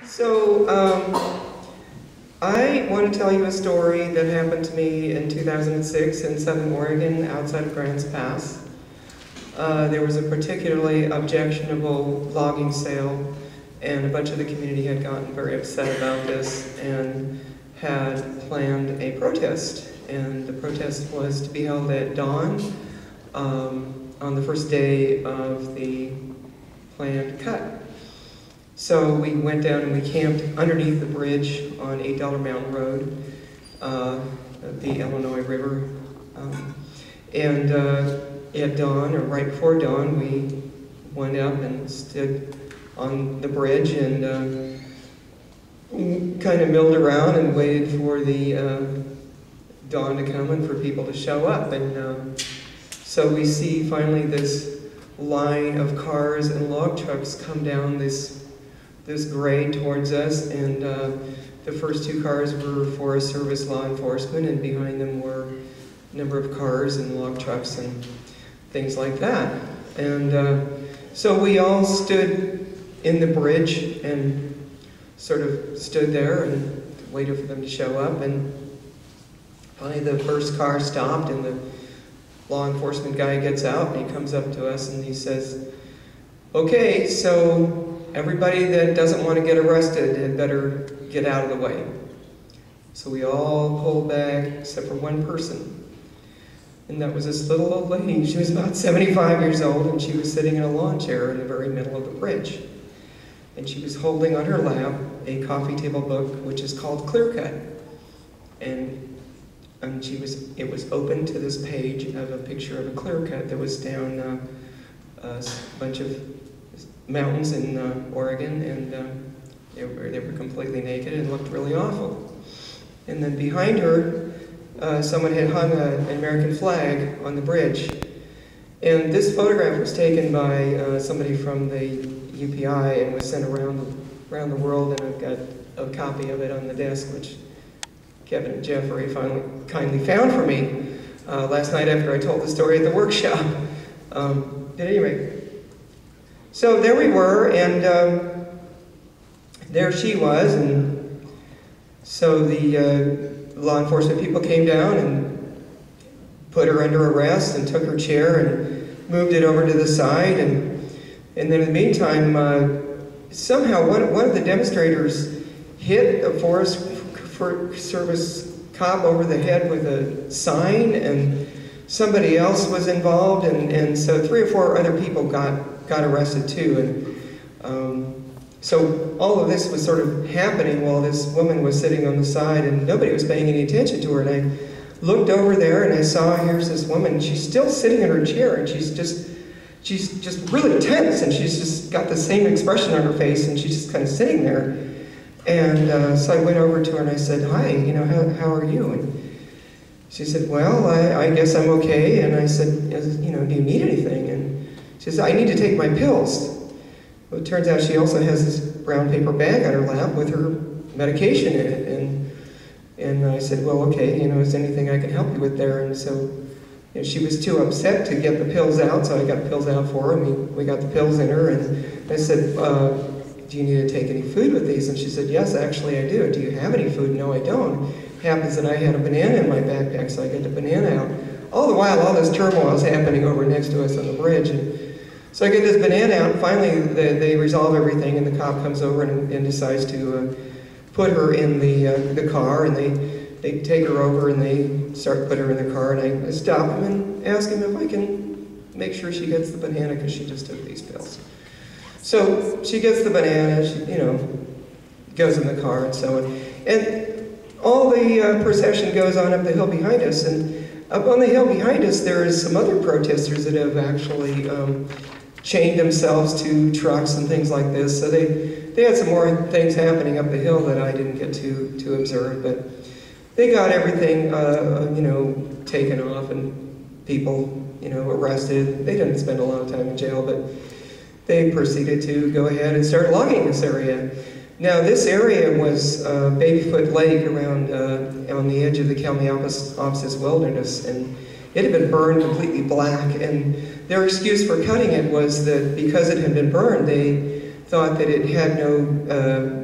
So, I want to tell you a story that happened to me in 2006 in Southern Oregon, outside of Grants Pass. There was a particularly objectionable logging sale, and a bunch of the community had gotten very upset about this and had planned a protest. And the protest was to be held at dawn on the first day of the planned cut. So we went down and we camped underneath the bridge on $8 Mountain Road, the Illinois River. And at dawn, or right before dawn, we went up and stood on the bridge and kind of milled around and waited for the dawn to come and for people to show up. And so we see finally this line of cars and log trucks come down this grade towards us, and the first two cars were Forest Service law enforcement, and behind them were a number of cars and log trucks and things like that. And so we all stood in the bridge and sort of stood there and waited for them to show up, and finally the first car stopped and the law enforcement guy gets out and he comes up to us and he says, "Okay, so everybody that doesn't want to get arrested had better get out of the way." So we all pulled back except for one person. And that was this little old lady. She was about 75 years old, and she was sitting in a lawn chair in the very middle of the bridge. And she was holding on her lap a coffee table book, which is called Clear Cut. And it was open to this page of a picture of a clear cut that was down a bunch of mountains in Oregon, and they were completely naked and looked really awful. And then behind her, someone had hung an American flag on the bridge. And this photograph was taken by somebody from the UPI and was sent around the world, and I've got a copy of it on the desk, which Kevin and Jeffrey finally kindly found for me last night after I told the story at the workshop. At any rate, so there we were, and there she was, and so the law enforcement people came down and put her under arrest and took her chair and moved it over to the side, and then in the meantime, somehow one of the demonstrators hit a Forest Service cop over the head with a sign, and somebody else was involved, and so 3 or 4 other people got arrested too. And so all of this was sort of happening while this woman was sitting on the side, and nobody was paying any attention to her. And I looked over there and I saw, here's this woman, she's still sitting in her chair, and she's just really tense, and she's just got the same expression on her face, and she's just kind of sitting there. And so I went over to her and I said, "Hi, how are you?" And she said, "Well, I guess I'm okay." And I said, "Do you need anything?" And she said, "I need to take my pills." Well, it turns out she also has this brown paper bag on her lap with her medication in it. And I said, "Well, okay, is there anything I can help you with there?" And so she was too upset to get the pills out, so I got the pills out for her, and we got the pills in her. And I said, "Do you need to take any food with these?" And she said, "Yes, actually I do." "Do you have any food?" "No, I don't." It happens that I had a banana in my backpack, so I get the banana out. All the while, all this turmoil is happening over next to us on the bridge. And so I get this banana out, and finally they resolve everything, and the cop comes over and decides to put her in the car, and they take her over and they start putting her in the car, and I stop him and ask him if I can make sure she gets the banana because she just took these pills. So she gets the banana, she, goes in the car and so on. And all the procession goes on up the hill behind us, and up on the hill behind us there is some other protesters that have actually chained themselves to trucks and things like this. So they had some more things happening up the hill that I didn't get to observe, but they got everything, taken off, and people, arrested. They didn't spend a lot of time in jail, but they proceeded to go ahead and start logging this area. Now, this area was Babyfoot Lake around on the edge of the Kalmiopsis Wilderness, and it had been burned completely black, and their excuse for cutting it was that because it had been burned, they thought that it had no